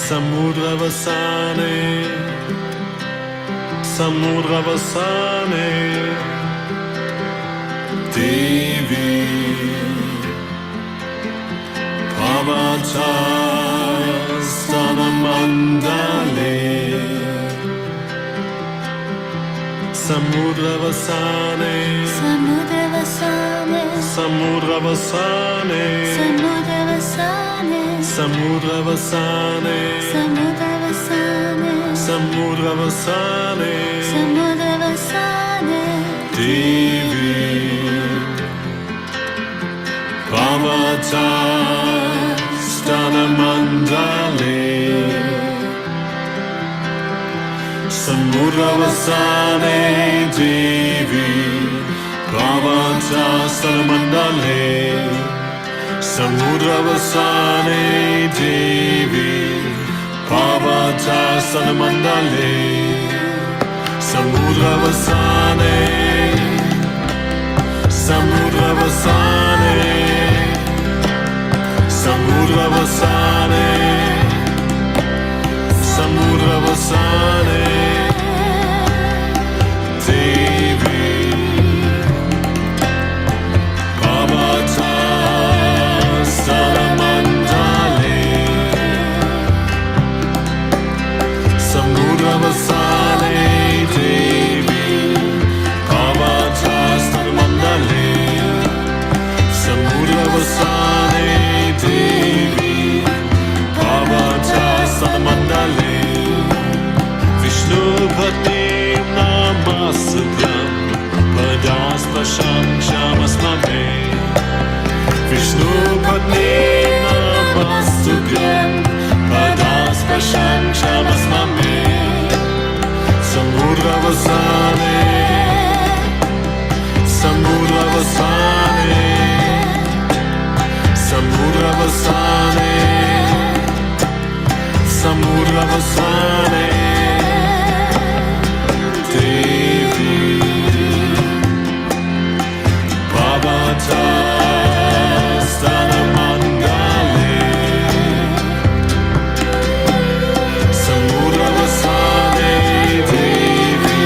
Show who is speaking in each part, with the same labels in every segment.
Speaker 1: Samudravasane, Samudravasane, Devi Pavatastanamandale, Samudravasane,
Speaker 2: Samudravasane,
Speaker 1: Samudravasane,
Speaker 2: Samudravasane,
Speaker 1: Samudravasane,
Speaker 2: Samudravasane,
Speaker 1: Samudravasane,
Speaker 2: Samudravasane,
Speaker 1: Devi Pavatastanamandale, Samudravasane, Devi Pavatastanamandale, Samudravasane, Devi Pavatastanamandale, Samudravasane, Samudravasane, Samudravasane, Samudravasane, Devi Pavatastanamandale, Samudravasane, Devi Pavatastanamandale, Samudravasane, Devi Pavatastanamandale, Vishnu Patni Namastutyam Padaspasham Shamasmame, Vishnu Patni Namastutyam Padaspasham Shamasmame, Samudravasane, Samudravasane, Samudravasane, Samudravasane, Devi Pavatastanamandale, Samudravasane, Devi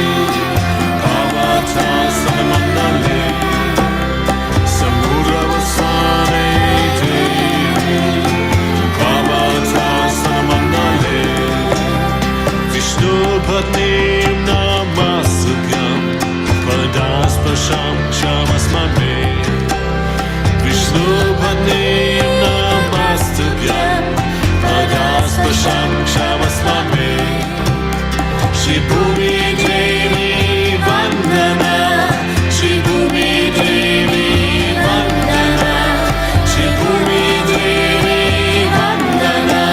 Speaker 1: Pavatastanamandale, Samudravasane, Devi Pavatastanamandale, Vishnu Patni Namastutyam Padaspasham Shamasmame, Vishnu Patni Namastutyam Padaspasham Shamasmame, Shri Bhumi Devi Vandana, Shri Bhumi Devi Vandana, Shri Bhumi Devi Vandana,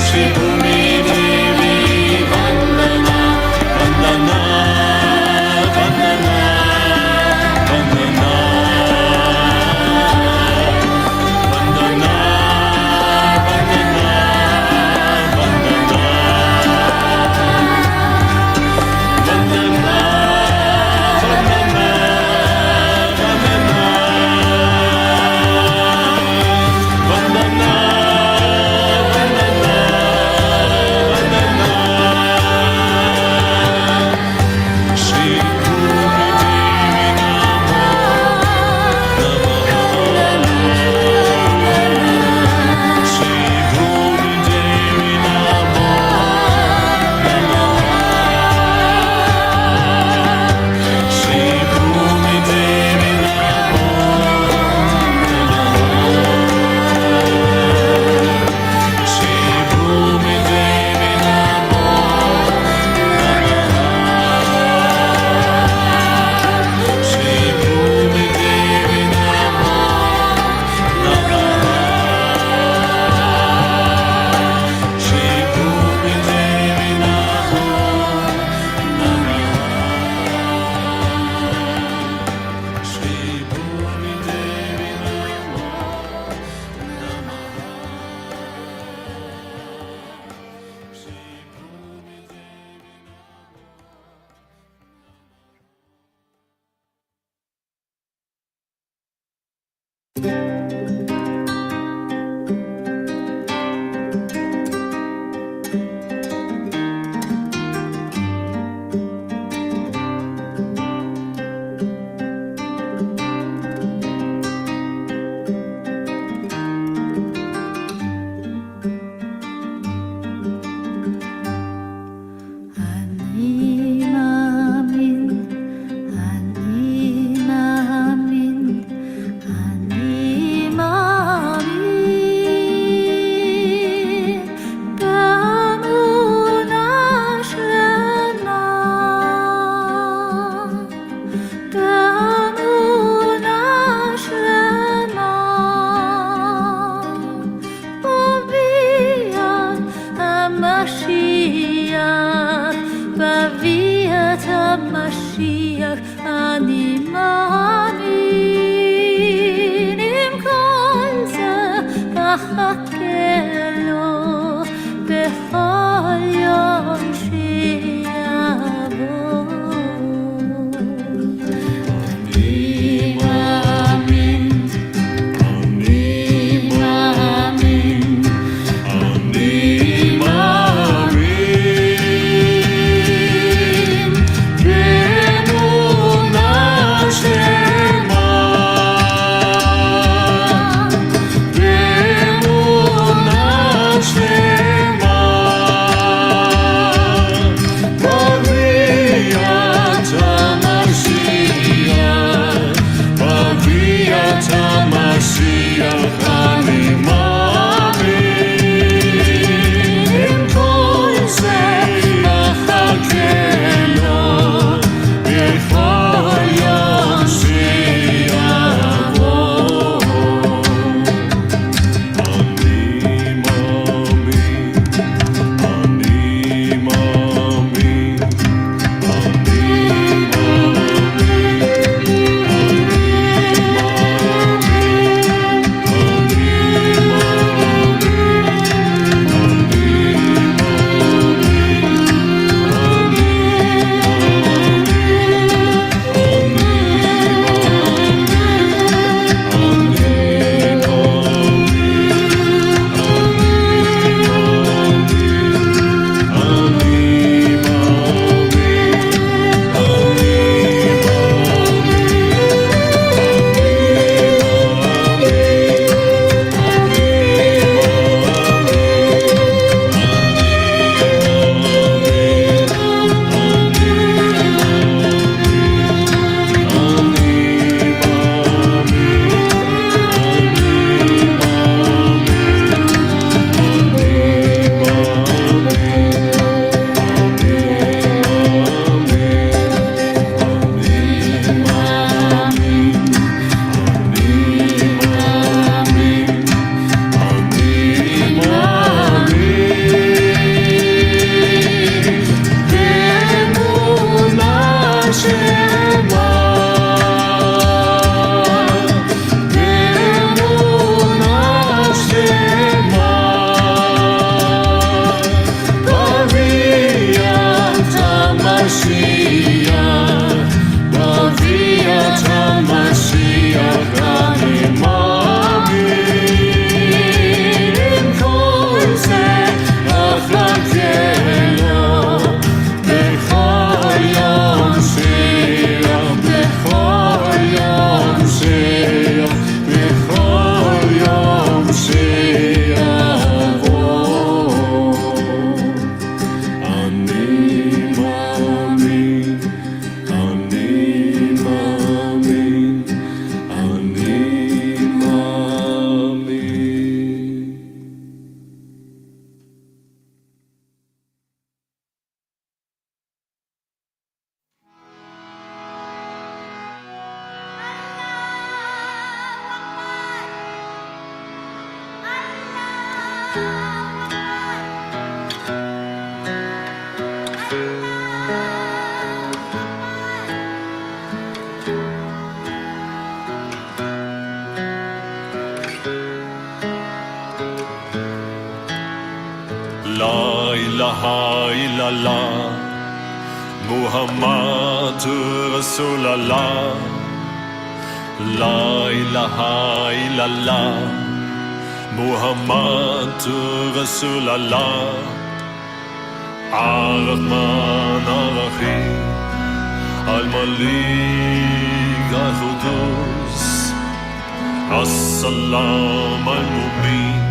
Speaker 1: Shri Bhumi Devi Vandana, Vandana, Vandana, Vandana, Vandana, Vandana,
Speaker 2: המשיח אני מאמין, עם כל זה אחכה לו בכל יום שיבוא. אני מאמין, אני מאמין, אני מאמין באמונה שלמה, באמונה שלמה, בביאת המשיח, בביאת המשיח אני מאמין, עם כל זה אחכה לו בכל יום שיבוא. אני מאמין, אני מאמין, אני
Speaker 1: La ilaha illallah, Muhammad Rasulallah. La ilaha illallah, Muhammad Rasulallah. Ar-Rahman Ar-Rahim, Al-Malik Al-Qudus, As-Salam Al-Mubin,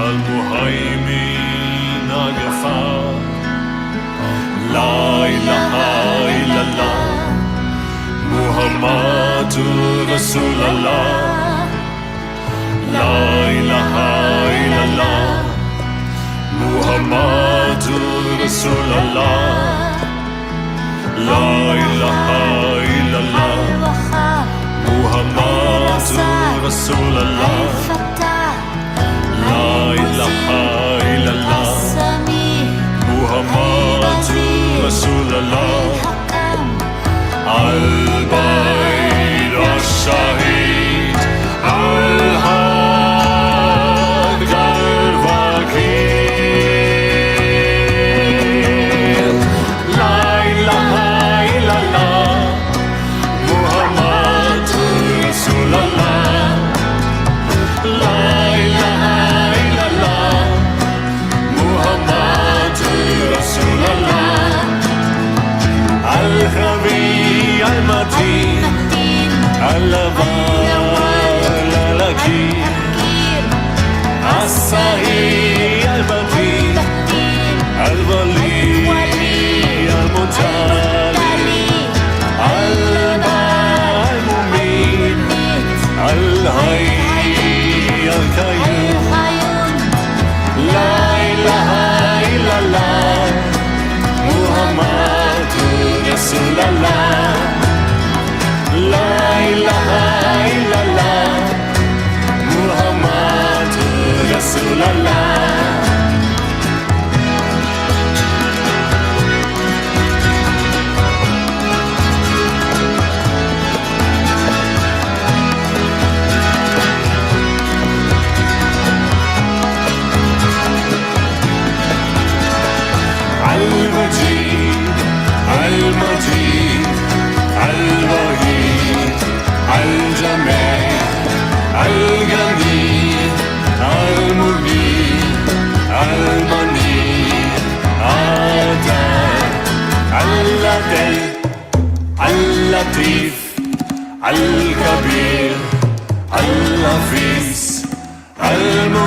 Speaker 1: Al-Muhaymin Al-Ghafar. La ilaha illallah, Muhammad Rasulallah. La ilaha illallah, Muhammad Rasulallah. La ilaha illallah, Muhammad Rasulallah. La ilaha illallah, Muhammad Rasulallah.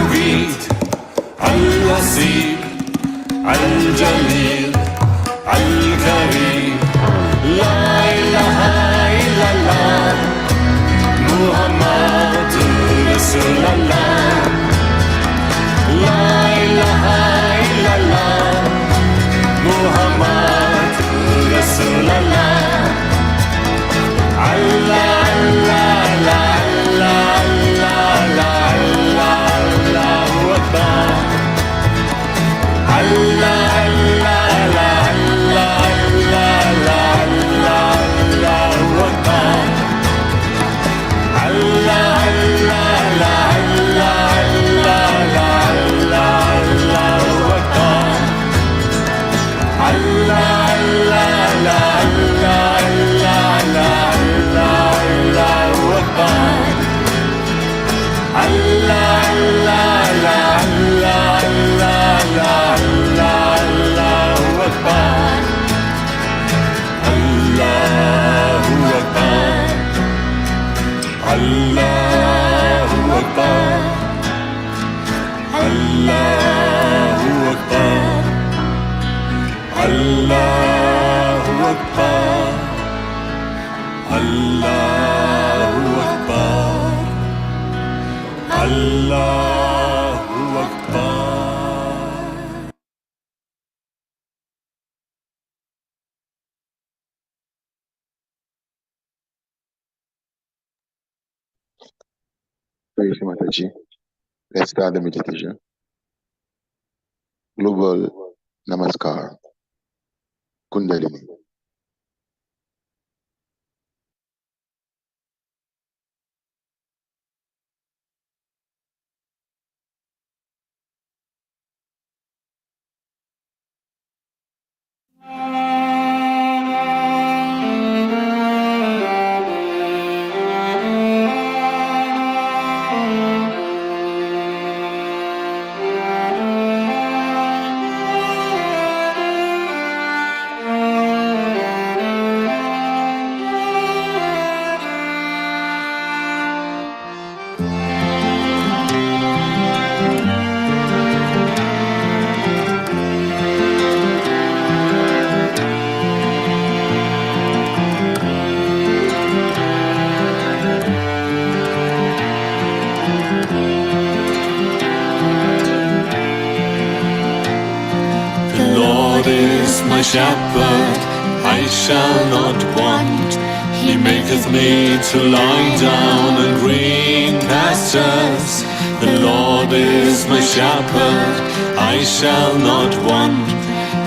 Speaker 1: المجيد الوسيم الجليل الكريم لا إله إلا الله محمد رسول الله لا إله إلا الله محمد رسول الله الله الله الله الله الله الله أكبر الله الله الله الله الله الله أكبر الله الله الله الله الله الله أكبر الله الله الله الله الله أكبر الله الله الله الله الله أكبر الله أكبر الله أكبر الله أكبر الله أكبر الله أكبر الله أكبر.
Speaker 3: Praise Mataji. Let's start the meditation. Global Namaskar. Kundalini.
Speaker 1: My shepherd, I shall not want. He maketh me to lie down in green pastures. The Lord is my shepherd, I shall not want.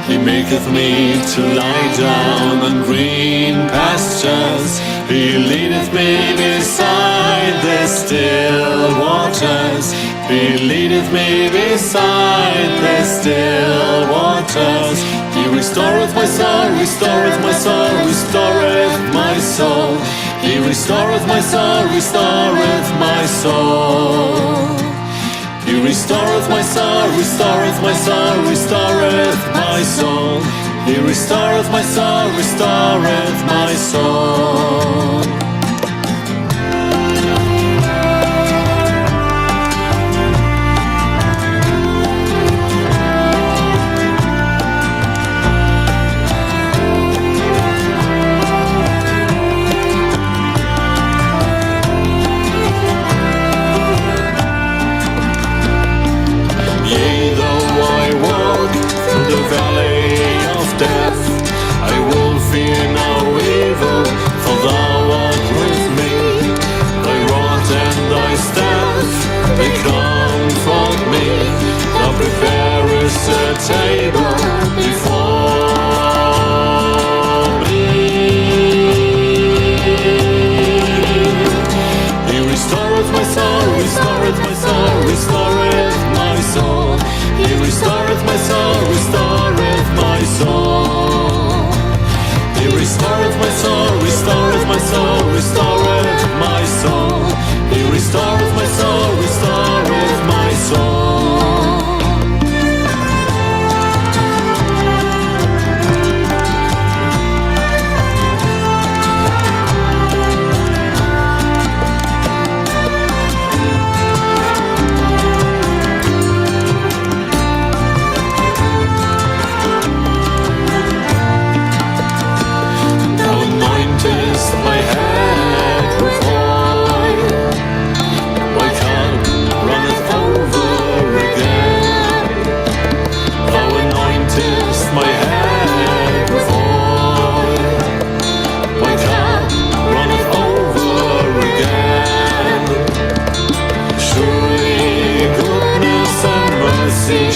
Speaker 1: He maketh me to lie down in green pastures. He leadeth me beside the still waters. He leadeth me beside the still waters. He restoreth my soul, restoreth my soul, restoreth my soul. He restoreth my soul, restoreth my soul. He restoreth my soul, restoreth my soul, restoreth my soul. He restoreth my soul, restoreth my soul. Table before me. He restoreth my soul, restoreth my soul, restoreth my soul. He restoreth my soul, restoreth my soul. He restoreth my soul, restoreth my soul, restoreth my soul. He restoreth my soul, restoreth my soul.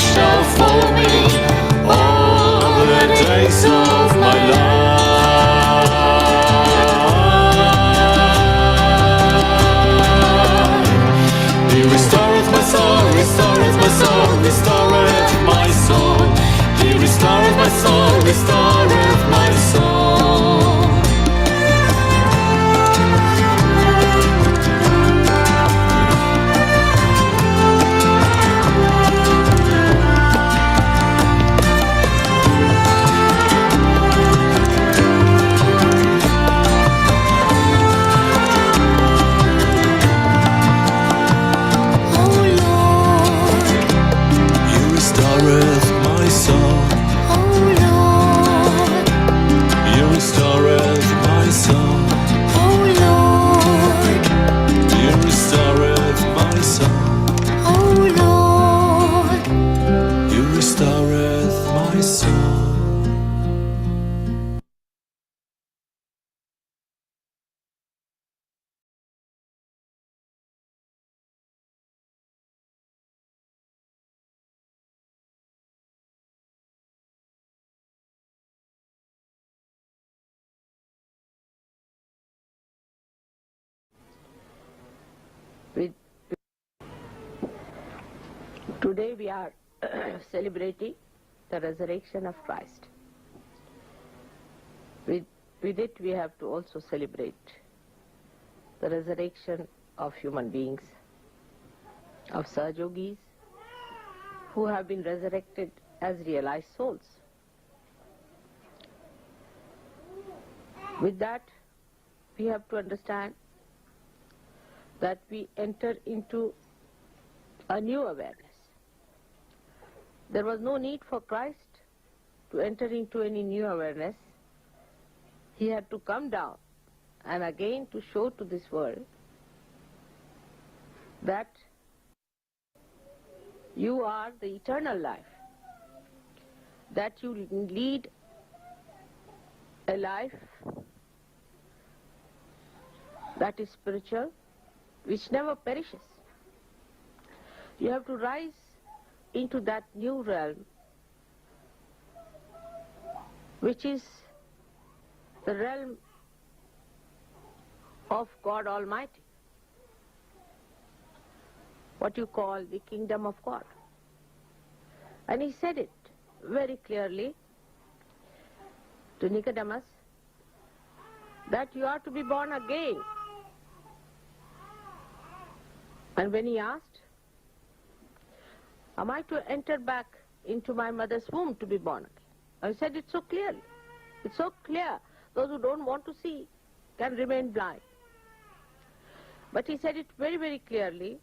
Speaker 1: shall follow me all the days of my life. He restoreth my soul, restoreth my soul, restoreth my soul. He restoreth my soul, restoreth my soul. He restoreth my soul. He restoreth my soul. He restoreth my soul. He restoreth my soul.
Speaker 4: Today we are celebrating the resurrection of Christ. With it we have to also celebrate the resurrection of human beings, of SAHAJA yogis who have been resurrected as realized souls. With that we have to understand that we enter into a new awareness. There was no need for Christ to enter into any new awareness. He had to come down and again to show to this world that you are the eternal life, that you lead a life that is spiritual, which never perishes. You have to rise into that new realm, which is the realm of God Almighty, what you call the kingdom of God. And he said it very clearly to Nicodemus that you are to be born again. And when he asked, am I to enter back into my mother's womb to be born again? I said it so clearly. It's so clear. Those who don't want to see can remain blind. But he said it very, very clearly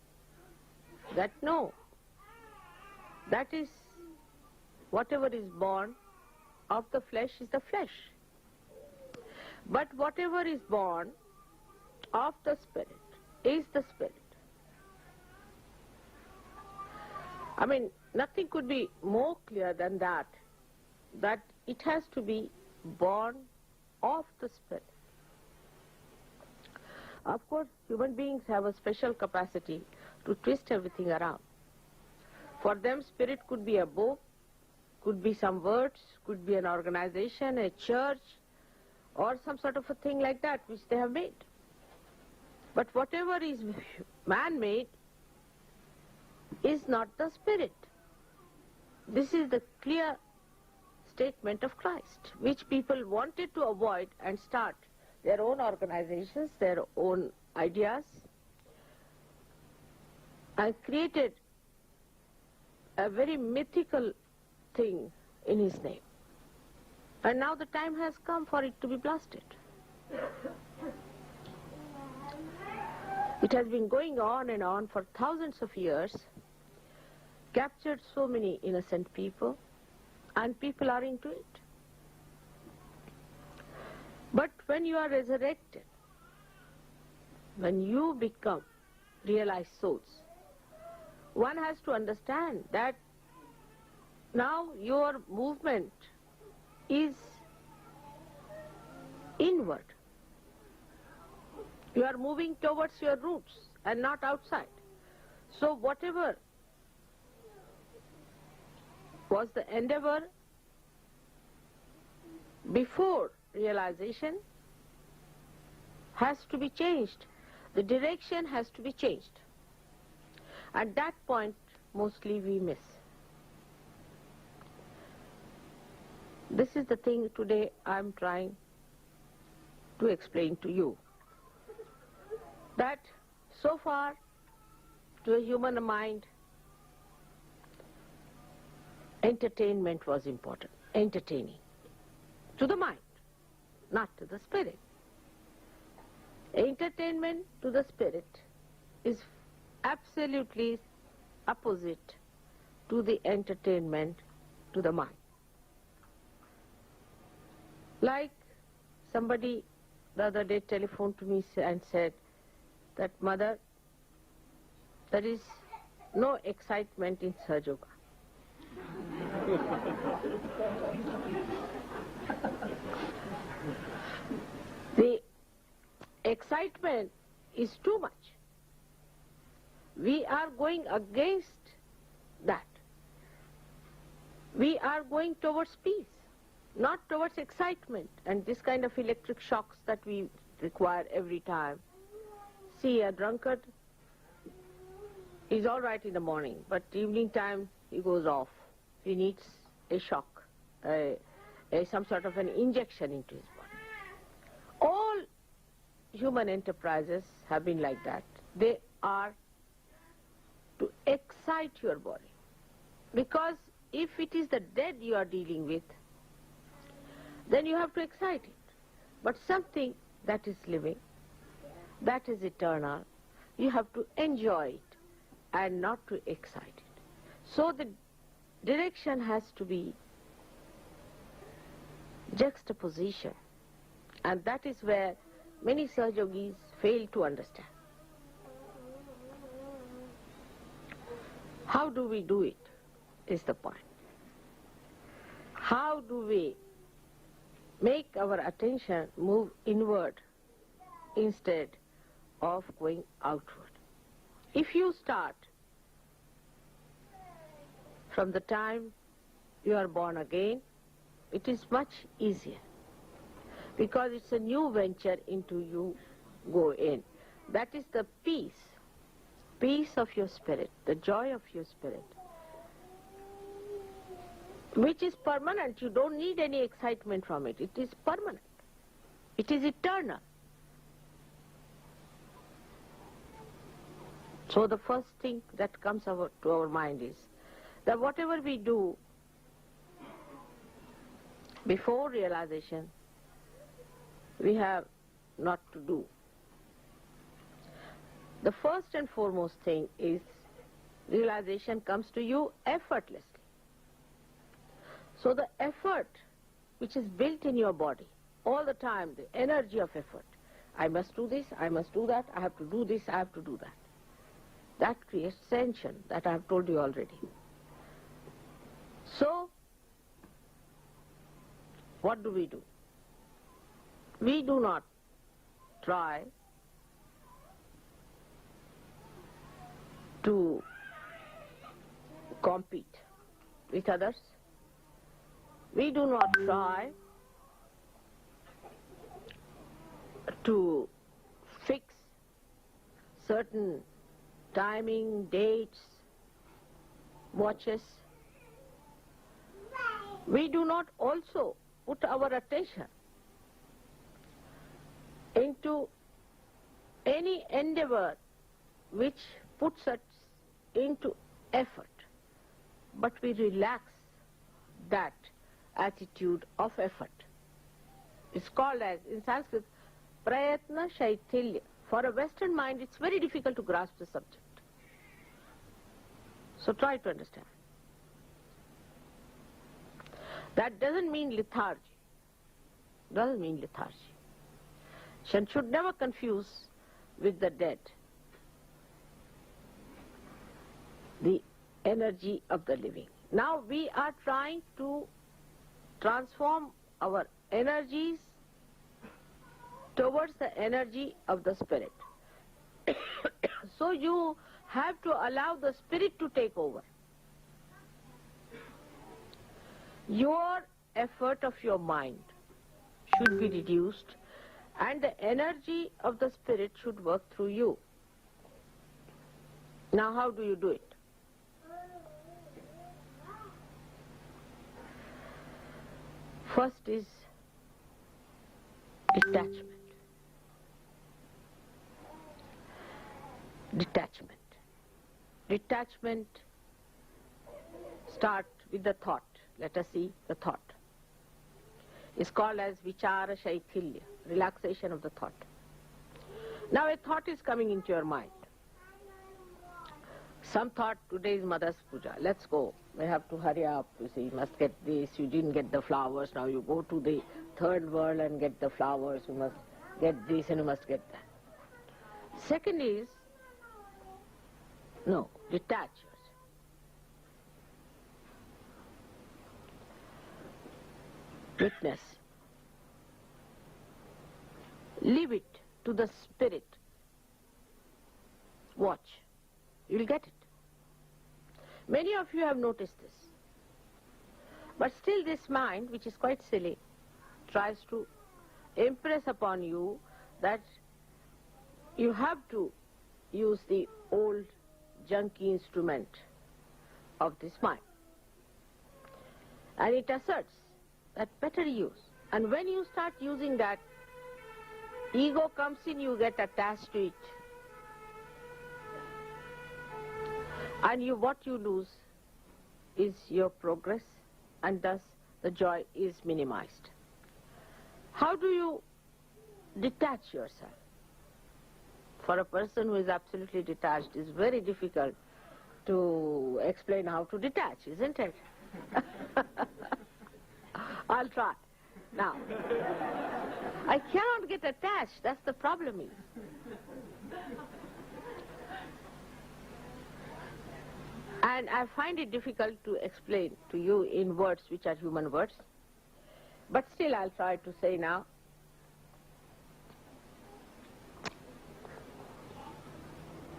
Speaker 4: that no, that is whatever is born of the flesh is the flesh. But whatever is born of the Spirit is the Spirit. I mean, nothing could be more clear than that it has to be born of the Spirit. Of course, human beings have a special capacity to twist everything around. For them, Spirit could be a book, could be some words, could be an organization, a church, or some sort of a thing like that which they have made. But whatever is man-made is not the Spirit. This is the clear statement of Christ, which people wanted to avoid and start their own organizations, their own ideas, and created a very mythical thing in his name. And now the time has come for it to be blasted. It has been going on and on for thousands of years, captured so many innocent people, and people are into it. But when you are resurrected, when you become realized souls, one has to understand that now your movement is inward. You are moving towards your roots and not outside. So whatever was the endeavor before realization has to be changed. The direction has to be changed. At that point, mostly we miss. This is the thing today I'm trying to explain to you. That so far, to a human mind, entertainment was important. Entertaining. To the mind, not to the spirit. Entertainment to the spirit is absolutely opposite to the entertainment to the mind. Like somebody the other day telephoned to me and said that, "Mother, there is no excitement in Sahaja Yoga." The excitement is too much. We are going against that. We are going towards peace, not towards excitement and this kind of electric shocks that we require every time. See, a drunkard is all right in the morning, but evening time he goes off. He needs a shock, some sort of an injection into his body. All human enterprises have been like that. They are to excite your body. Because if it is the dead you are dealing with, then you have to excite it. But something that is living, that is eternal, you have to enjoy it and not to excite it. So the direction has to be juxtaposition. And that is where many Sahaja Yogis fail to understand. How do we do it is the point. How do we make our attention move inward instead of going outward? If you start from the time you are born again, it is much easier because it's a new venture into you go in. That is the peace of your spirit, the joy of your spirit, which is permanent. You don't need any excitement from it. It is permanent. It is eternal. So the first thing that comes to our mind is that whatever we do before realization, we have not to do. The first and foremost thing is realization comes to you effortlessly. So the effort which is built in your body all the time, the energy of effort, I must do this, I must do that, I have to do this, I have to do that. That creates tension, that I have told you already. So, what do? We do not try to compete with others. We do not try to fix certain timing, dates, watches. We do not also put our attention into any endeavor which puts us into effort, but we relax that attitude of effort. It's called as, in Sanskrit, prayatna shaitilya. For a Western mind, it's very difficult to grasp the subject. So try to understand. That doesn't mean lethargy. Doesn't mean lethargy. One should never confuse with the dead the energy of the living. Now we are trying to transform our energies towards the energy of the spirit. So you have to allow the spirit to take over. your effort of your mind should be reduced and the energy of the spirit should work through you. Now how do you do it? First is detachment. Detachment. Detachment start with the thought. Let us see the thought. It's called as vichara shaithilya, relaxation of the thought. Now a thought is coming into your mind. Some thought, today is Mother's Puja, let's go. We have to hurry up, you see, you must get this, you didn't get the flowers, now you go to the third world and get the flowers, you must get this and you must get that. Second is, no, detach yourself. Witness. Leave it to the spirit. Watch. You'll get it. Many of you have noticed this. But still this mind, which is quite silly, tries to impress upon you that you have to use the old junky instrument of this mind. And it asserts that better use. And when you start using that, ego comes in, you get attached to it. And what you lose is your progress, and thus the joy is minimized. How do you detach yourself? For a person who is absolutely detached, it's very difficult to explain how to detach, isn't it? I'll try. Now, I cannot get attached, that's the problem is. And I find it difficult to explain to you in words which are human words. But still I'll try to say now.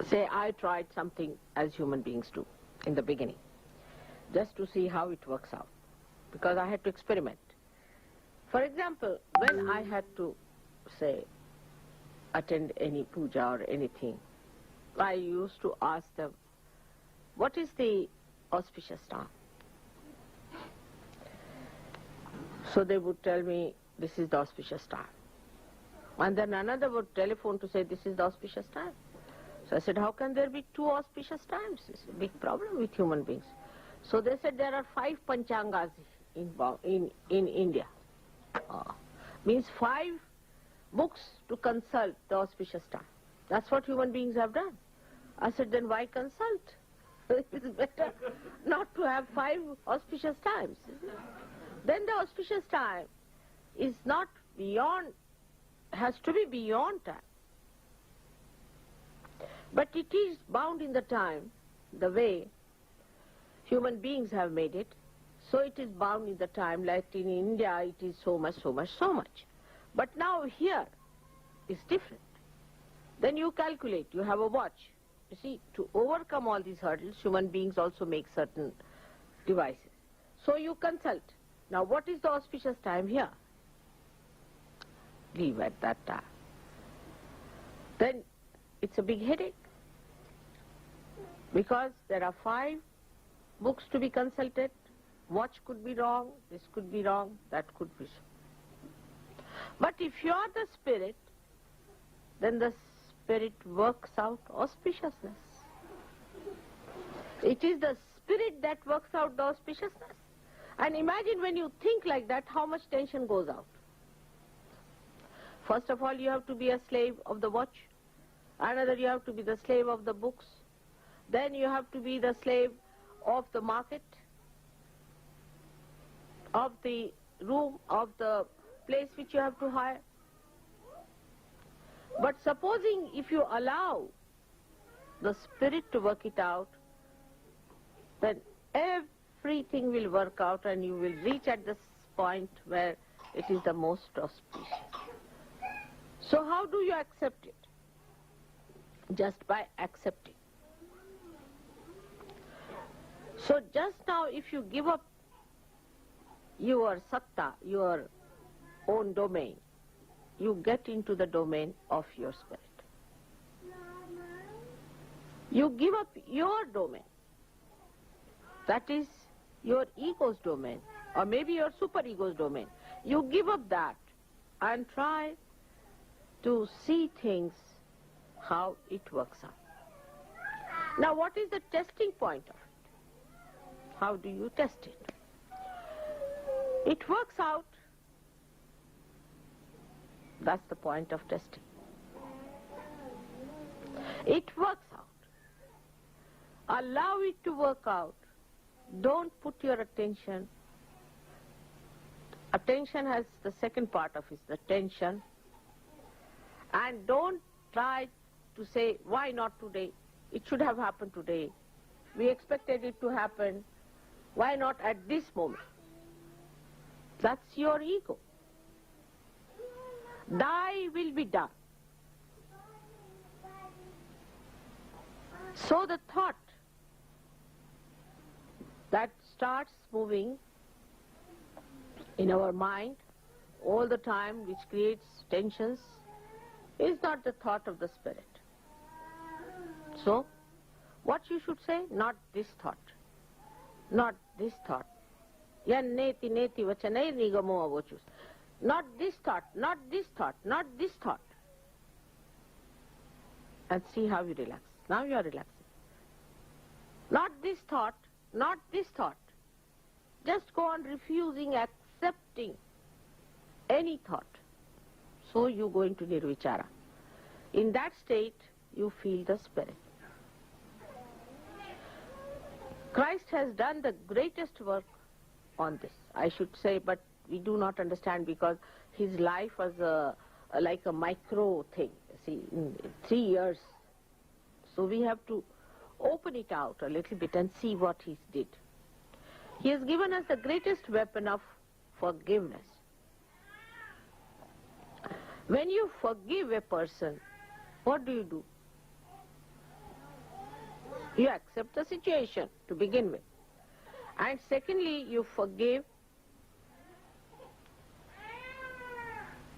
Speaker 4: Say I tried something as human beings do in the beginning, just to see how it works out, because I had to experiment. For example, when I had to, say, attend any puja or anything, I used to ask them, what is the auspicious time? So they would tell me, this is the auspicious time. And then another would telephone to say, this is the auspicious time. So I said, how can there be two auspicious times? It's a big problem with human beings. So they said there are 5 panchangas in India. Means 5 books to consult the auspicious time. That's what human beings have done. I said, then why consult? It's better not to have 5 auspicious times. Then the auspicious time is not beyond, has to be beyond time. But it is bound in the time, the way human beings have made it. So it is bound in the time, like in India it is so much, so much, so much. But now here it's different. Then you calculate, you have a watch. You see, to overcome all these hurdles, human beings also make certain devices. So you consult. Now what is the auspicious time here? Leave at that time. Then it's a big headache, because there are 5 books to be consulted. Watch could be wrong, this could be wrong, that could be so. But if you are the spirit, then the spirit works out auspiciousness. It is the spirit that works out the auspiciousness. And imagine when you think like that, how much tension goes out. First of all, you have to be a slave of the watch. Another, you have to be the slave of the books. Then you have to be the slave of the market, of the room, of the place which you have to hire. But supposing if you allow the spirit to work it out, then everything will work out and you will reach at this point where it is the most auspicious. So how do you accept it? Just by accepting. So just now if you give up your satta, your own domain. You get into the domain of your spirit. You give up your domain. That is your ego's domain, or maybe your superego's domain. You give up that and try to see things how it works out. Now, what is the testing point of it? How do you test it? It works out. That's the point of testing. It works out. Allow it to work out. Don't put your attention. Attention has the second part of it, the tension. And don't try to say, why not today? It should have happened today. We expected it to happen. Why not at this moment? That's your ego. Thy will be done. So the thought that starts moving in our mind all the time, which creates tensions, is not the thought of the spirit. So, what you should say? Not this thought. Not this thought. Yan neti neti vachanai nigamo avochus. Not this thought, not this thought, not this thought. And see how you relax. Now you are relaxing. Not this thought, not this thought. Just go on refusing, accepting any thought. So you go into nirvichara. In that state, you feel the spirit. Christ has done the greatest work on this, I should say, but we do not understand because his life was like a micro thing. See, in 3 years. So we have to open it out a little bit and see what he did. He has given us the greatest weapon of forgiveness. When you forgive a person, what do? You accept the situation to begin with. And secondly, you forgive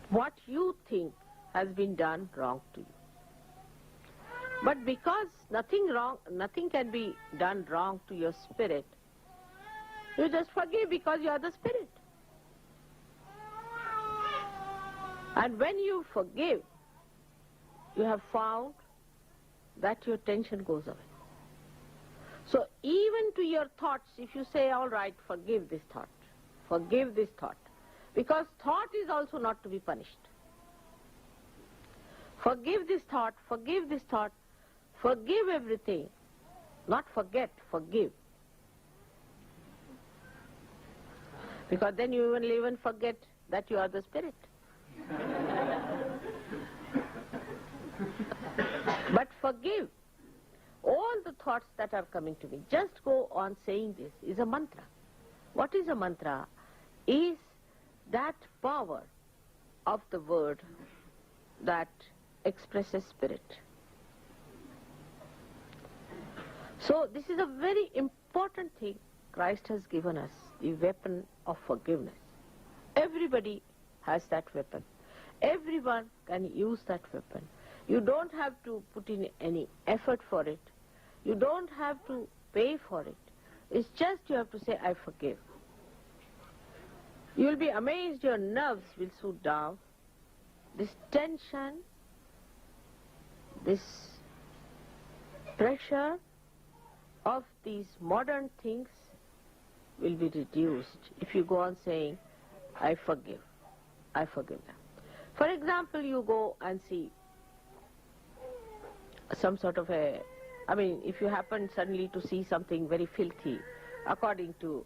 Speaker 4: what you think has been done wrong to you. But because nothing can be done wrong to your spirit, you just forgive because you are the spirit. And when you forgive, you have found that your tension goes away. So even to your thoughts, if you say, all right, forgive this thought, because thought is also not to be punished. Forgive this thought, forgive everything. Not forget, forgive. Because then you will even forget that you are the spirit. But forgive all the thoughts that are coming to me. Just go on saying this is a mantra. What is a mantra? Is that power of the word that expresses spirit. So this is a very important thing Christ has given us, the weapon of forgiveness. Everybody has that weapon. Everyone can use that weapon. You don't have to put in any effort for it. You don't have to pay for it. It's just you have to say, I forgive. You will be amazed, your nerves will soothe down. This tension, this pressure of these modern things will be reduced if you go on saying, I forgive them. For example, you go and see some sort of if you happen suddenly to see something very filthy according to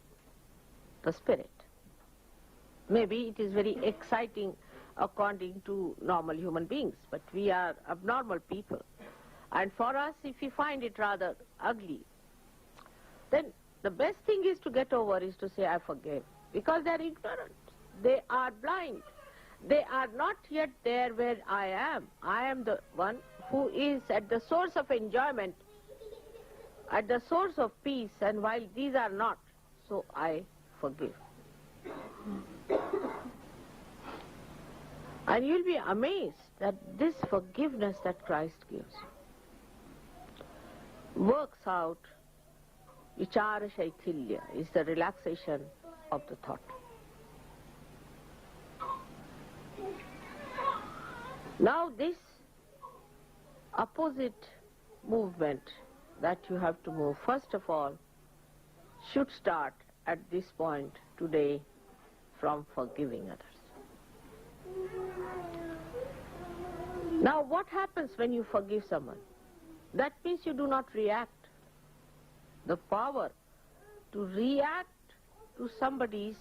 Speaker 4: the spirit. Maybe it is very exciting according to normal human beings, but we are abnormal people. And for us, if we find it rather ugly, then the best thing is to get over is to say, I forgive. Because they are ignorant. They are blind. They are not yet there where I am. I am the one who is at the source of enjoyment, at the source of peace, and while these are not, so I forgive. And you'll be amazed that this forgiveness that Christ gives works out. Vichara Shaitilya is the relaxation of the thought. Now this opposite movement that you have to move, first of all, should start at this point today from forgiving others. Now what happens when you forgive someone? That means you do not react. The power to react to somebody's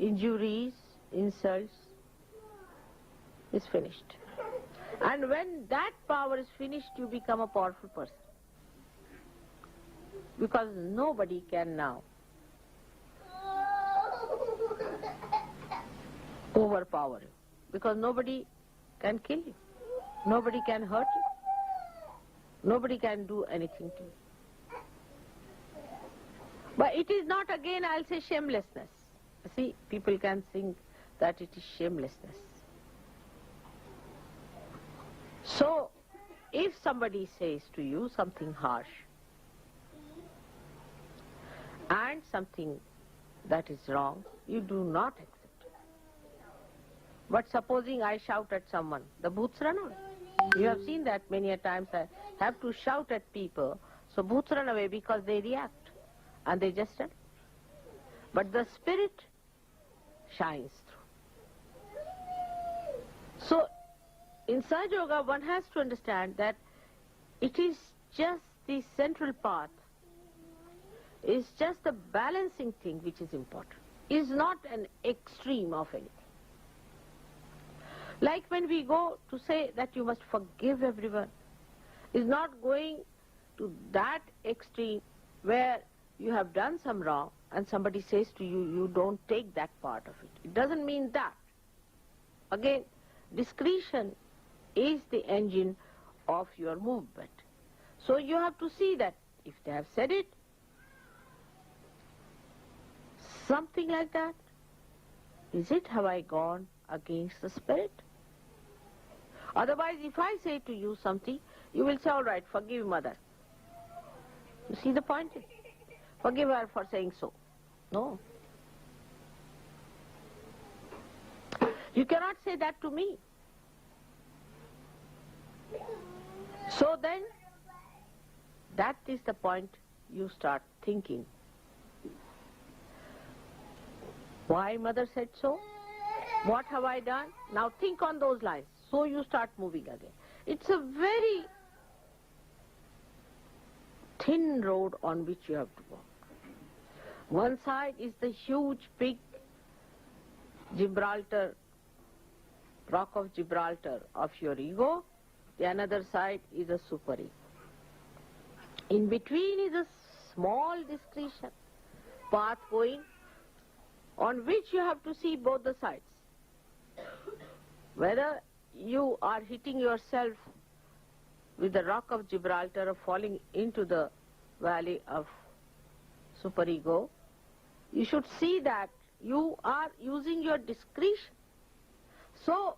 Speaker 4: injuries, insults is finished. And when that power is finished, you become a powerful person. Because nobody can now overpower you. Because nobody can kill you. Nobody can hurt you. Nobody can do anything to you. But it is not, again, I'll say, shamelessness. See, people can think that it is shamelessness. So, if somebody says to you something harsh and something that is wrong, you do not accept it. But supposing I shout at someone, the bhoots run away. You have seen that many a times. I have to shout at people, so bhoots run away because they react. And they just run. But the spirit shines through. So, in Sahaja Yoga, one has to understand that it is just the central path, is just the balancing thing which is important. It is not an extreme of anything. Like when we go to say that you must forgive everyone, is not going to that extreme where you have done some wrong and somebody says to you, you don't take that part of it. It doesn't mean that. Again, discretion is the engine of your movement. So you have to see that if they have said it, something like that, is it, have I gone against the spirit? Otherwise, if I say to you something, you will say, all right, forgive mother. You see the point? Forgive her for saying so. No. You cannot say that to me. So then, that is the point you start thinking. Why mother said so? What have I done? Now think on those lines. So you start moving again. It's a very thin road on which you have to walk. One side is the huge, big Gibraltar, rock of Gibraltar of your ego. The another side is a super ego. In between is a small discretion path going on which you have to see both the sides. Whether you are hitting yourself with the rock of Gibraltar or falling into the valley of superego, you should see that you are using your discretion. So,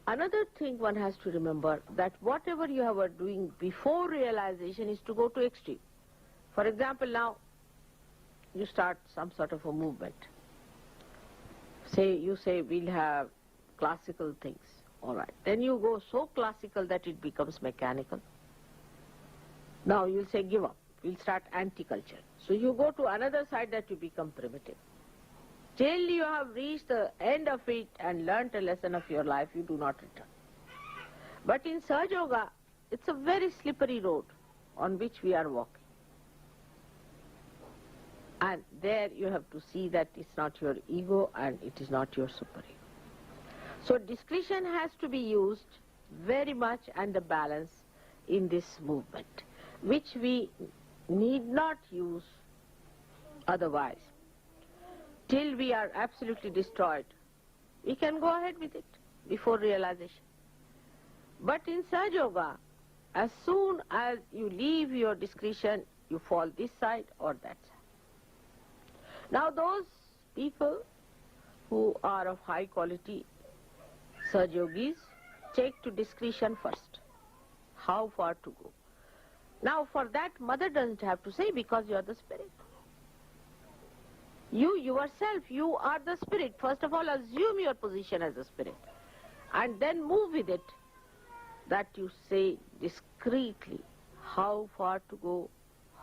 Speaker 4: another thing one has to remember, that whatever you are doing before realization is to go to extreme. For example, now you start some sort of a movement. You say we'll have classical things. All right. Then you go so classical that it becomes mechanical. Now you'll say give up. We'll start anti-culture. So you go to another side that you become primitive. Till you have reached the end of it and learnt a lesson of your life, you do not return. But in Sahaja Yoga, it's a very slippery road on which we are walking. And there you have to see that it's not your ego and it is not your superego. So discretion has to be used very much, and the balance in this movement, which we need not use otherwise. Till we are absolutely destroyed, we can go ahead with it before realization. But in Sahaja Yoga, as soon as you leave your discretion, you fall this side or that side. Now those people who are of high quality Sahaja Yogis take to discretion first. How far to go? Now for that, mother doesn't have to say, because you are the spirit. You yourself, you are the spirit. First of all, assume your position as a spirit. And then move with it, that you say discreetly how far to go,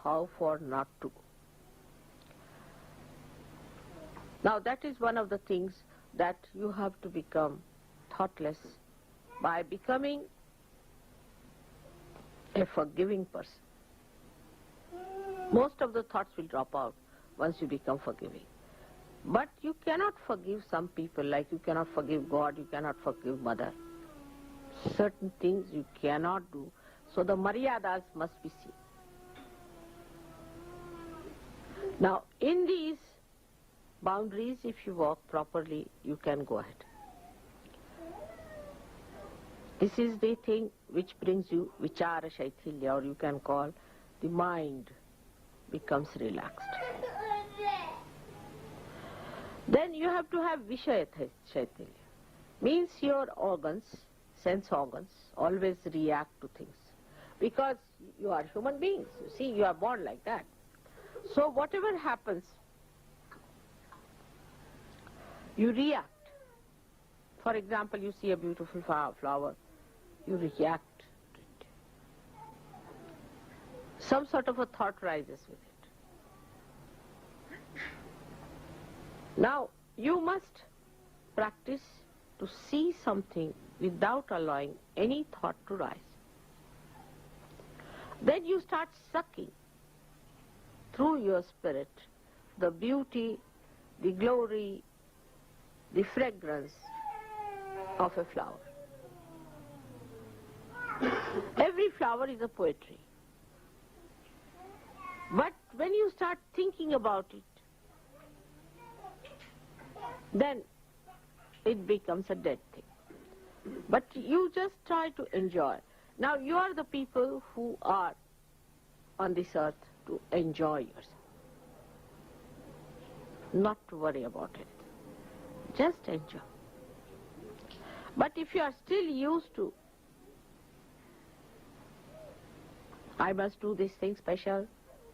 Speaker 4: how far not to go. Now that is one of the things that you have to become thoughtless by becoming a forgiving person. Most of the thoughts will drop out once you become forgiving. But you cannot forgive some people, like you cannot forgive God, you cannot forgive mother. Certain things you cannot do. So the maryadas must be seen. Now in these boundaries, if you walk properly, you can go ahead. This is the thing which brings you vichara shaitilya, or you can call the mind becomes relaxed. Then you have to have vishaya shaitilya. Means your organs, sense organs, always react to things. Because you are human beings, you see, you are born like that. So whatever happens, you react. For example, you see a beautiful flower, you react to it. Some sort of a thought rises with it. Now, you must practice to see something without allowing any thought to rise. Then you start sucking through your spirit the beauty, the glory, the fragrance of a flower. Every flower is a poetry. But when you start thinking about it, then it becomes a dead thing. But you just try to enjoy. Now you are the people who are on this earth to enjoy yourself. Not to worry about it. Just enjoy. But if you are still used to, I must do this thing special,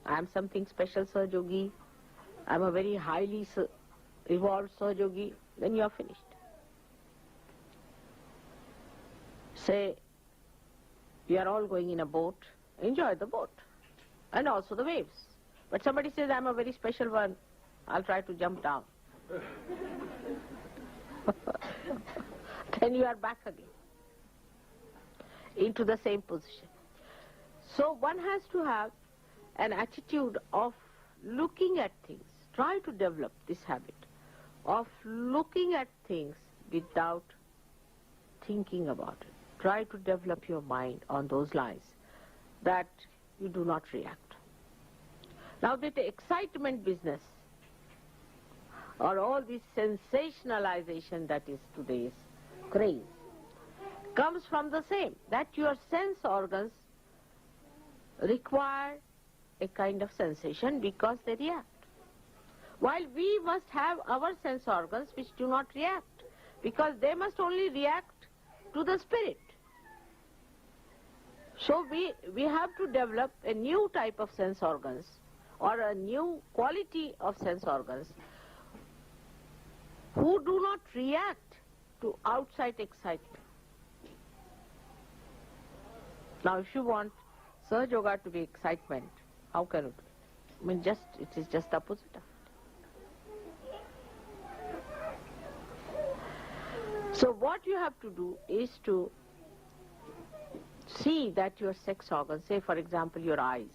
Speaker 4: I am something special Sahaja Yogi, I am a very highly evolved Sahaja Yogi, then you are finished. Say, we are all going in a boat, enjoy the boat, and also the waves. But somebody says, I am a very special one, I'll try to jump down. Then you are back again into the same position. So one has to have an attitude of looking at things. Try to develop this habit of looking at things without thinking about it. Try to develop your mind on those lines that you do not react. Now that excitement business, or all this sensationalization that is today's craze, comes from the same, that your sense organs require a kind of sensation because they react. While we must have our sense organs which do not react, because they must only react to the spirit. So we have to develop a new type of sense organs, or a new quality of sense organs, who do not react to outside excitement. Now if you want Sahaja Yoga to be excitement, how can you do it? I mean, it is just the opposite of it. So what you have to do is to see that your sex organs, say for example your eyes,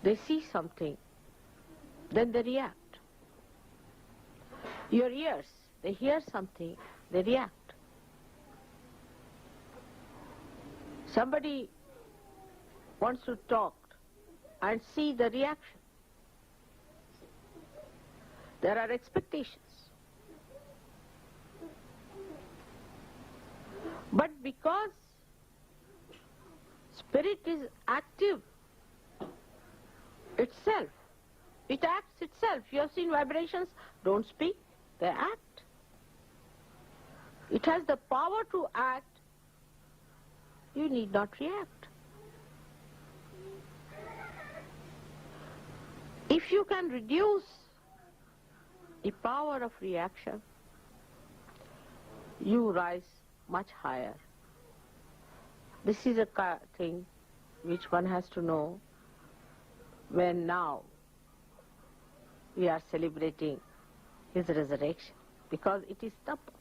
Speaker 4: they see something, then they react. Your ears, they hear something, they react. Somebody wants to talk and see the reaction. There are expectations. But because spirit is active itself, It acts itself. You have seen vibrations, don't speak, they act. It has the power to act. You need not react. If you can reduce the power of reaction, you rise much higher. This is a thing which one has to know when now we are celebrating his resurrection, because it is tapa.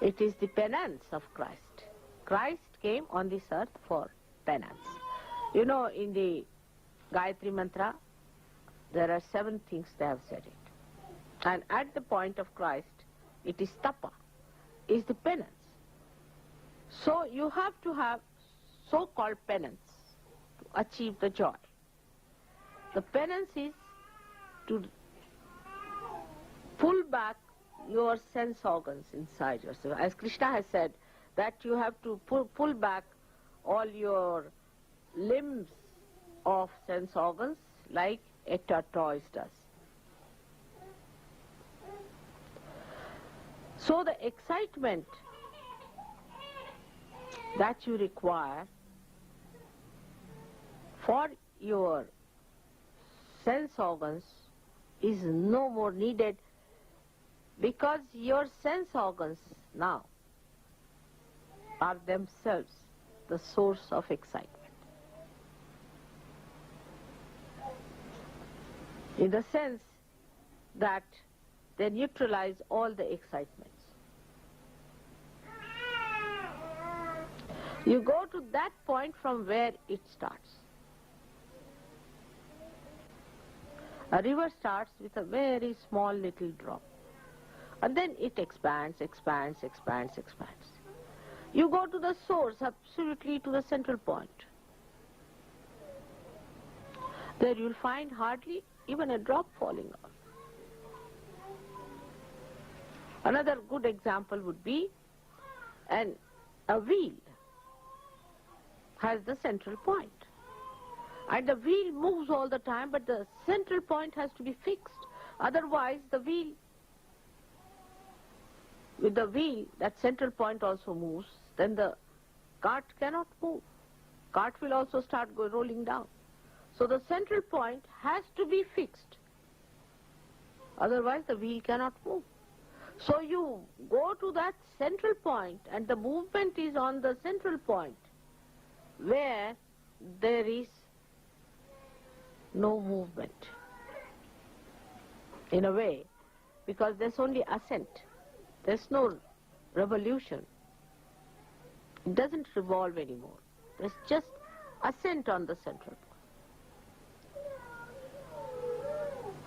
Speaker 4: It is the penance of Christ. Christ came on this earth for penance. You know, in the Gayatri Mantra, there are 7 things they have said it. And at the point of Christ, it is tapa, is the penance. So you have to have so-called penance to achieve the joy. The penance is to pull back your sense organs inside yourself. As Krishna has said, that you have to pull back all your limbs of sense organs like a tortoise does. So the excitement that you require for your sense organs is no more needed, because your sense organs now are themselves the source of excitement. In the sense that they neutralize all the excitements. You go to that point from where it starts. A river starts with a very small little drop, and then it expands, expands, expands, expands. You go to the source, absolutely to the central point. There you'll find hardly even a drop falling off. Another good example would be a wheel has the central point. And the wheel moves all the time, but the central point has to be fixed. Otherwise, the wheel, with the wheel, that central point also moves, then the cart cannot move. Cart will also start rolling down. So the central point has to be fixed. Otherwise, the wheel cannot move. So you go to that central point, and the movement is on the central point, where there is no movement, in a way, because there's only ascent. There's no revolution. It doesn't revolve anymore. There's just ascent on the central point.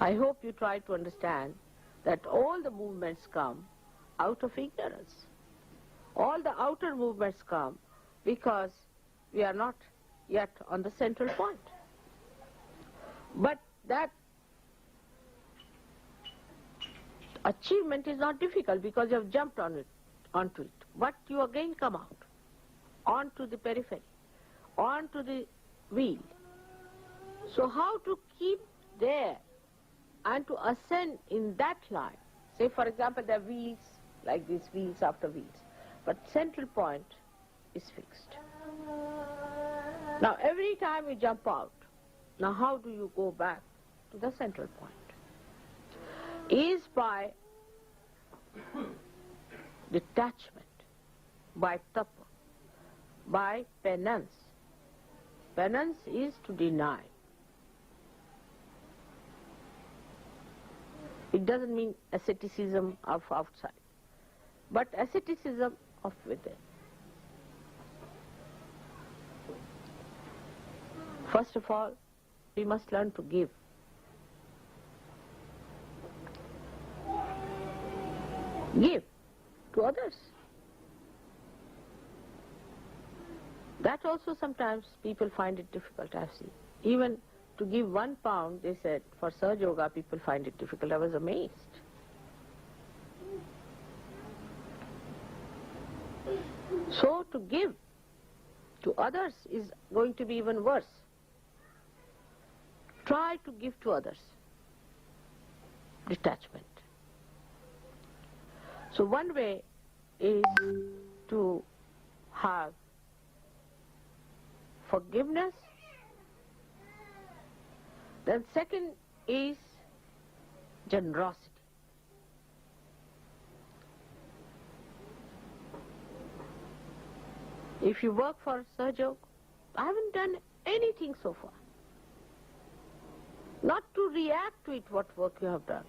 Speaker 4: I hope you try to understand that all the movements come out of ignorance. All the outer movements come because we are not yet on the central point. But that achievement is not difficult because you have jumped onto it. But you again come out, onto the periphery, onto the wheel. So how to keep there and to ascend in that line? Say, for example, there are wheels, like these wheels after wheels, but central point is fixed. Now, every time you jump out, now how do you go back to the central point? Is by detachment, by tapa, by penance. Penance is to deny. It doesn't mean asceticism of outside, but asceticism of within. First of all, we must learn to give. Give to others. That also sometimes people find it difficult, I've seen. Even to give £1, they said, for SAHAJA Yoga, people find it difficult. I was amazed. So to give to others is going to be even worse. try to give to others. Detachment. So one way is to have forgiveness. Then second is generosity. If you work for Sahaja Yoga, I haven't done anything so far. Not to react to it, what work you have done.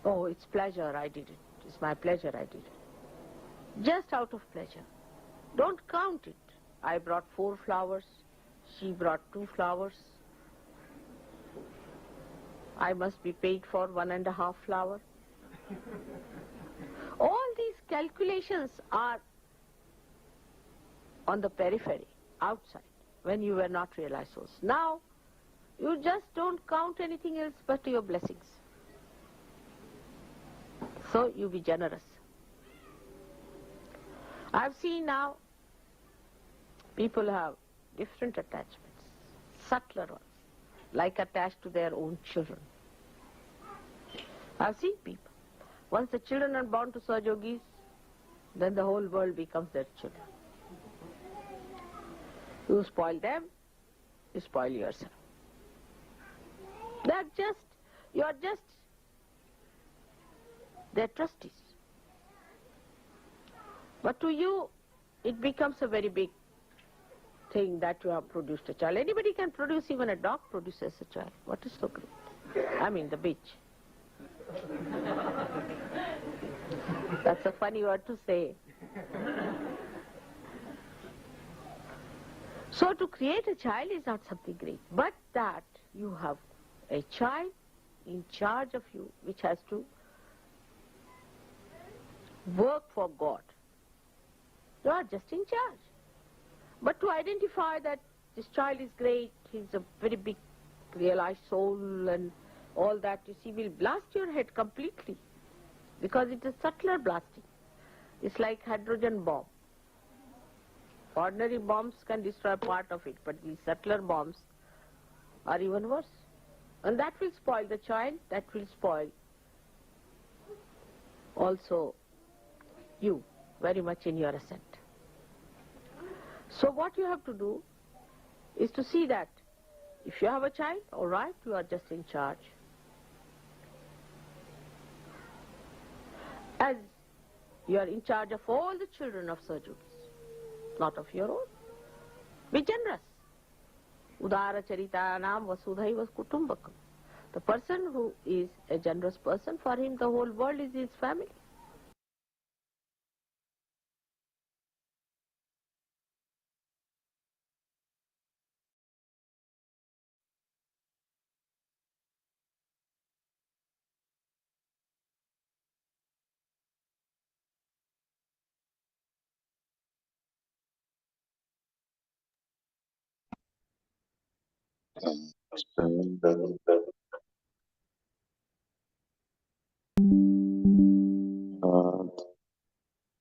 Speaker 4: Oh, it's pleasure, I did it. It's my pleasure, I did it. Just out of pleasure. Don't count it. I brought 4 flowers. She brought 2 flowers. I must be paid for 1.5 flower. All these calculations are on the periphery, outside, when you were not realized souls. Now, you just don't count anything else but your blessings. So you be generous. I've seen now people have different attachments, subtler ones, like attached to their own children. I've seen people. Once the children are born to Sahaja Yogis, then the whole world becomes their children. You spoil them, you spoil yourself. You are just their trustees. But to you, it becomes a very big thing that you have produced a child. Anybody can produce, even a dog produces a child. What is so great? I mean the bitch. That's a funny word to say. So to create a child is not something great, but that you have a child in charge of you, which has to work for God. You are just in charge. But to identify that this child is great, he's a very big realized soul and all that, you see, will blast your head completely, because it is subtler blasting. It's like hydrogen bomb. Ordinary bombs can destroy part of it, but these subtler bombs are even worse. And that will spoil the child, that will spoil also you very much in your ascent. So what you have to do is to see that if you have a child, all right, you are just in charge. As you are in charge of all the children of Sahaja Yogis, not of your own. Be generous. Udara charitanam vasudhaiva kutumbakam. The person who is a generous person, for him the whole world is his family.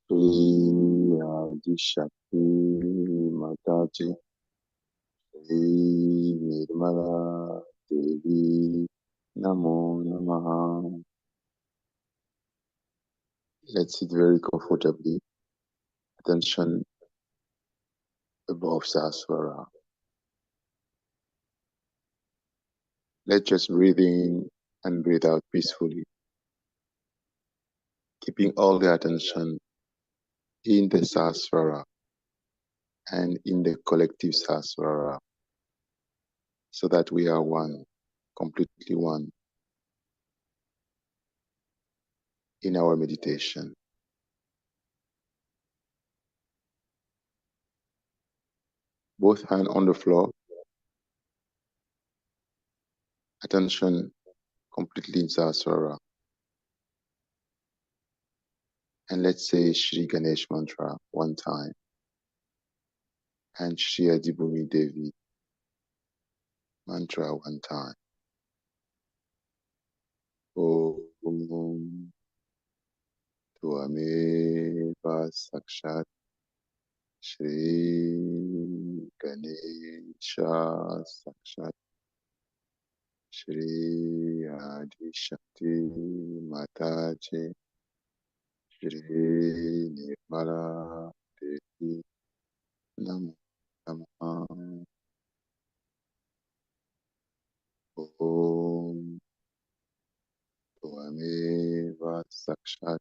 Speaker 3: Shri Adi Shakti Mataji, Shri Nirmala Devi, Namo Namaha. Let's sit very comfortably. Attention above Sahasrara. Let's just breathe in and breathe out peacefully, keeping all the attention in the Sahasrara and in the collective Sahasrara, so that we are one, completely one in our meditation. Both hands on the floor, attention completely in Sahasrara. And let's say Shri Ganesh mantra one time, and Shri Adibhumi Devi mantra one time. Om Tvameva Sakshat Shri Ganesha Sakshat Shri Adi Shakti Mataji, Shri Nirmala Devi Namo Namaha. Om Tvameva Sakshat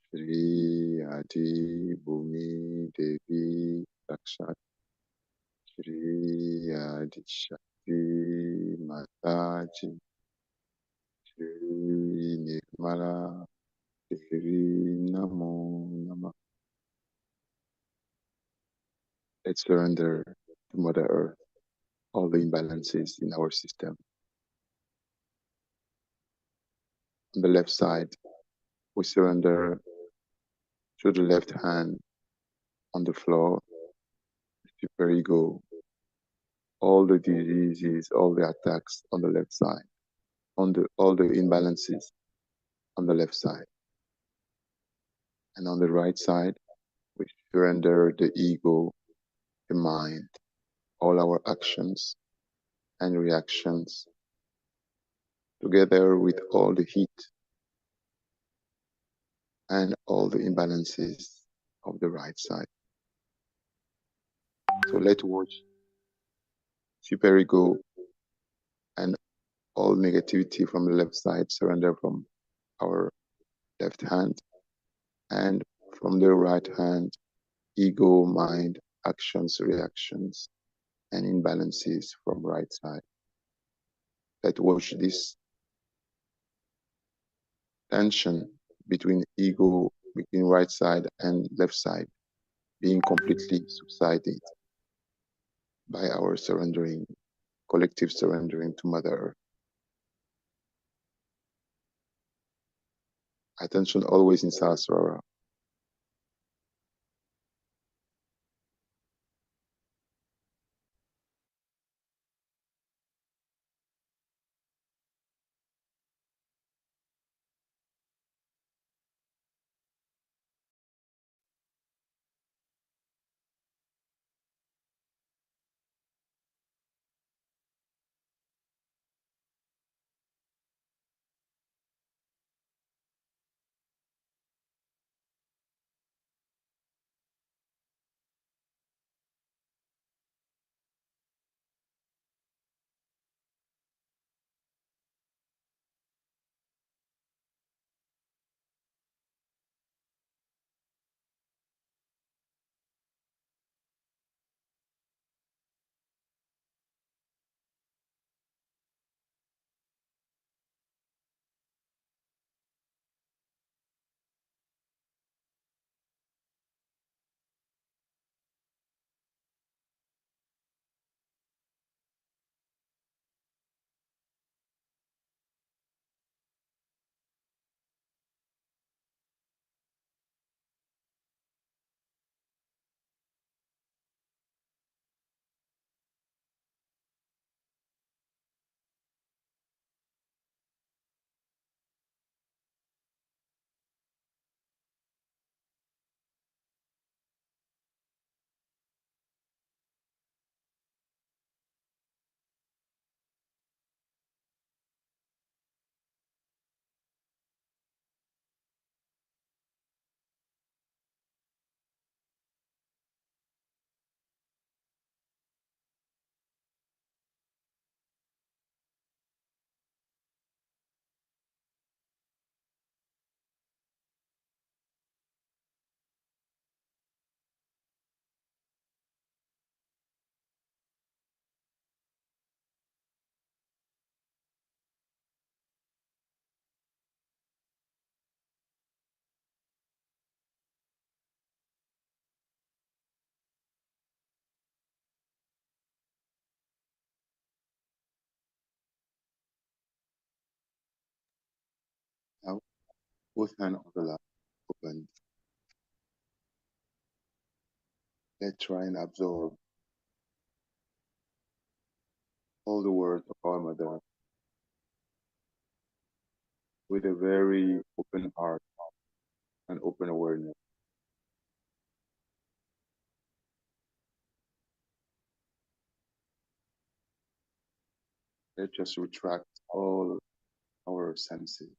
Speaker 3: Shri Adi Bhumi Devi Sakshat Shri Adi Shakti Mataji, Shri Nirmala Devi Namo Namaha. Let's surrender to Mother Earth all the imbalances in our system. On the left side, we surrender to the left hand on the floor, superego, all the diseases, all the attacks on the left side, all the imbalances on the left side. And on the right side, we surrender the ego, the mind, all our actions and reactions, together with all the heat and all the imbalances of the right side. So let's watch superego and all negativity from the left side surrender from our left hand, and from the right hand, ego, mind, actions, reactions, and imbalances from right side. Let's watch this tension between ego, between right side and left side being completely subsided by our surrendering, collective surrendering to Mother Earth. Attention always in Sahasrara. Now, both hands on the lap, open. Let's try and absorb all the words of our Mother with a very open heart and open awareness. Let's just retract all our senses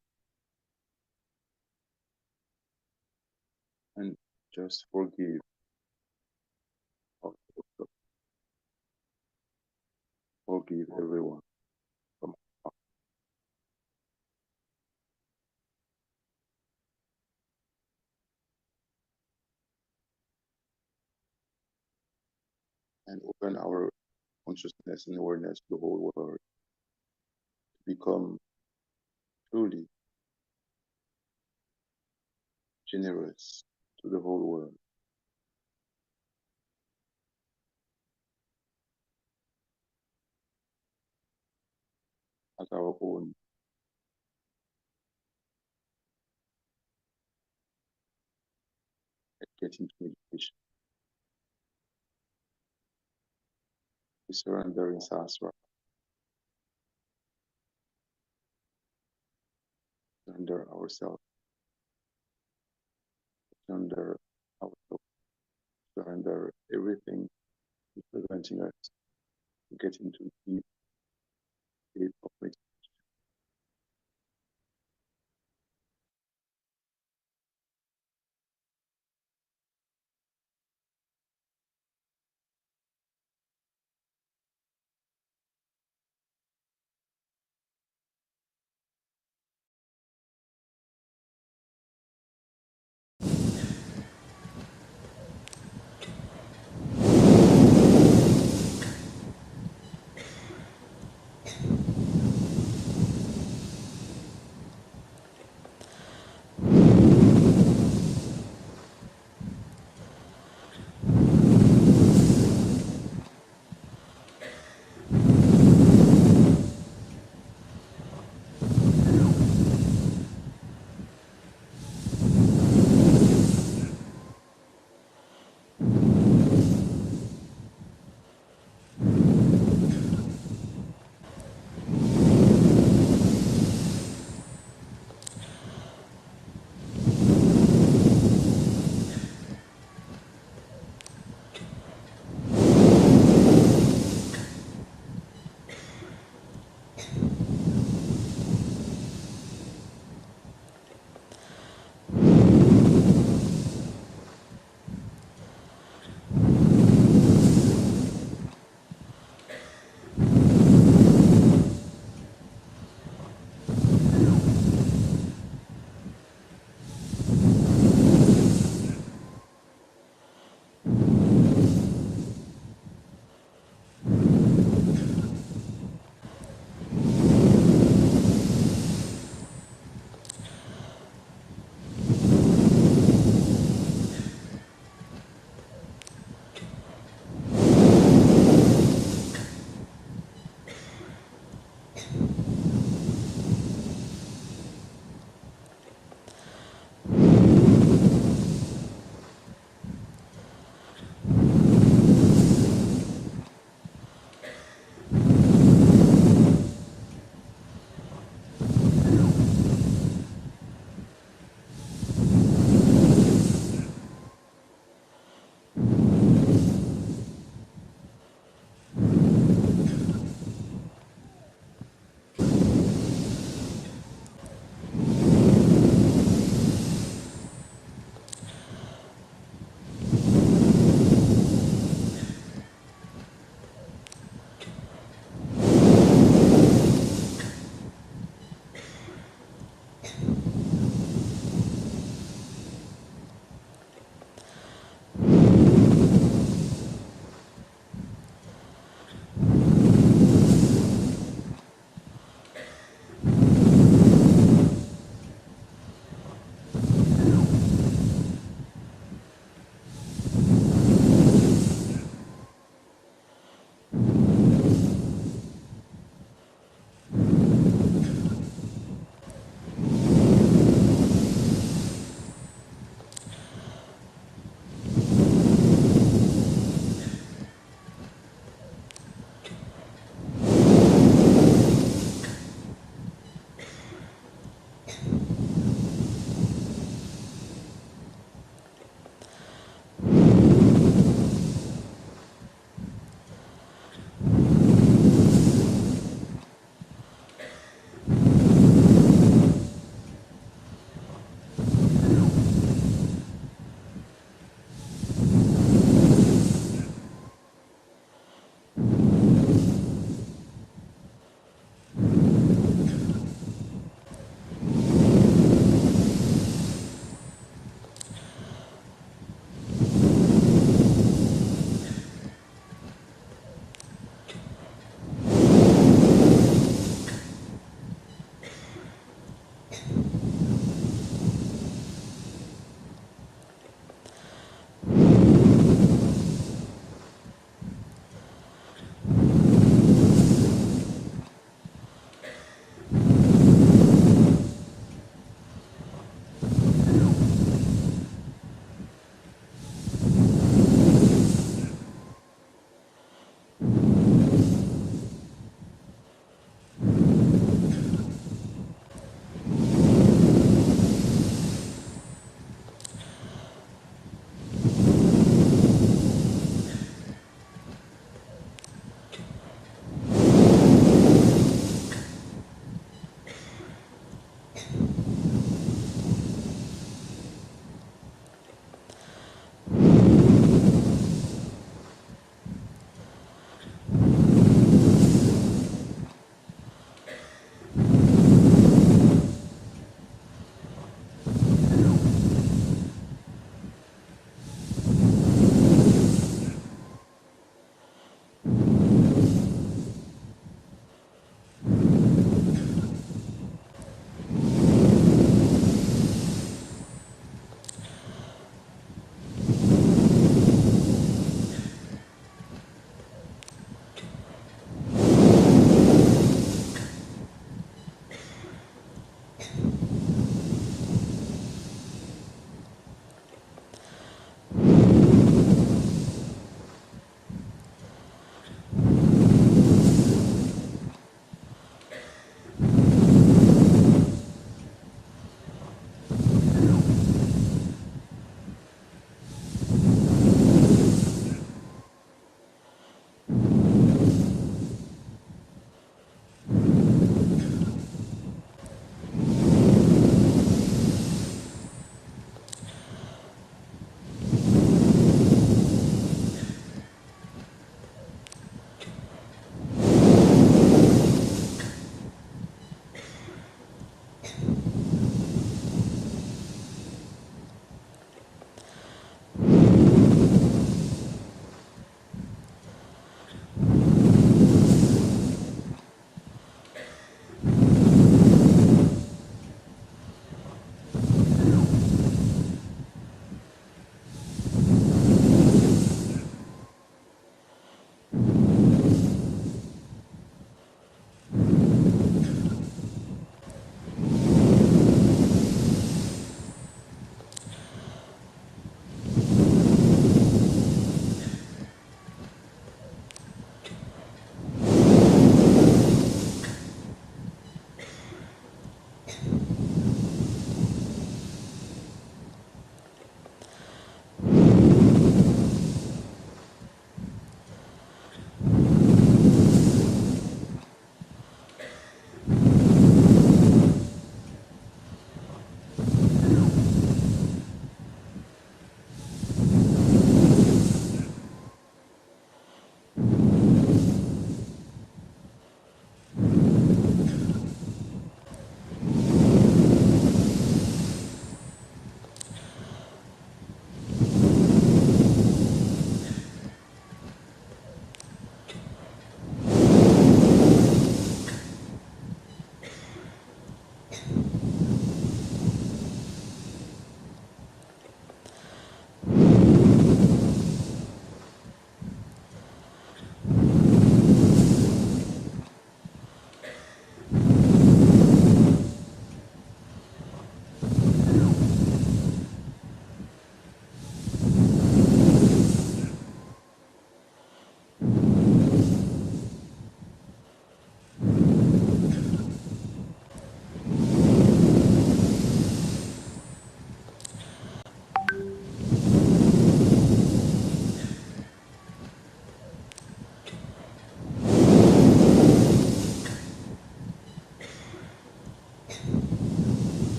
Speaker 3: and just forgive, forgive everyone from our heart, and open our consciousness and awareness to the whole world to become truly generous to the whole world as our own. Get into meditation. We surrender in Sahasrara, surrender ourselves, surrender our thoughts, surrender everything is preventing us to get into deep state of meditation.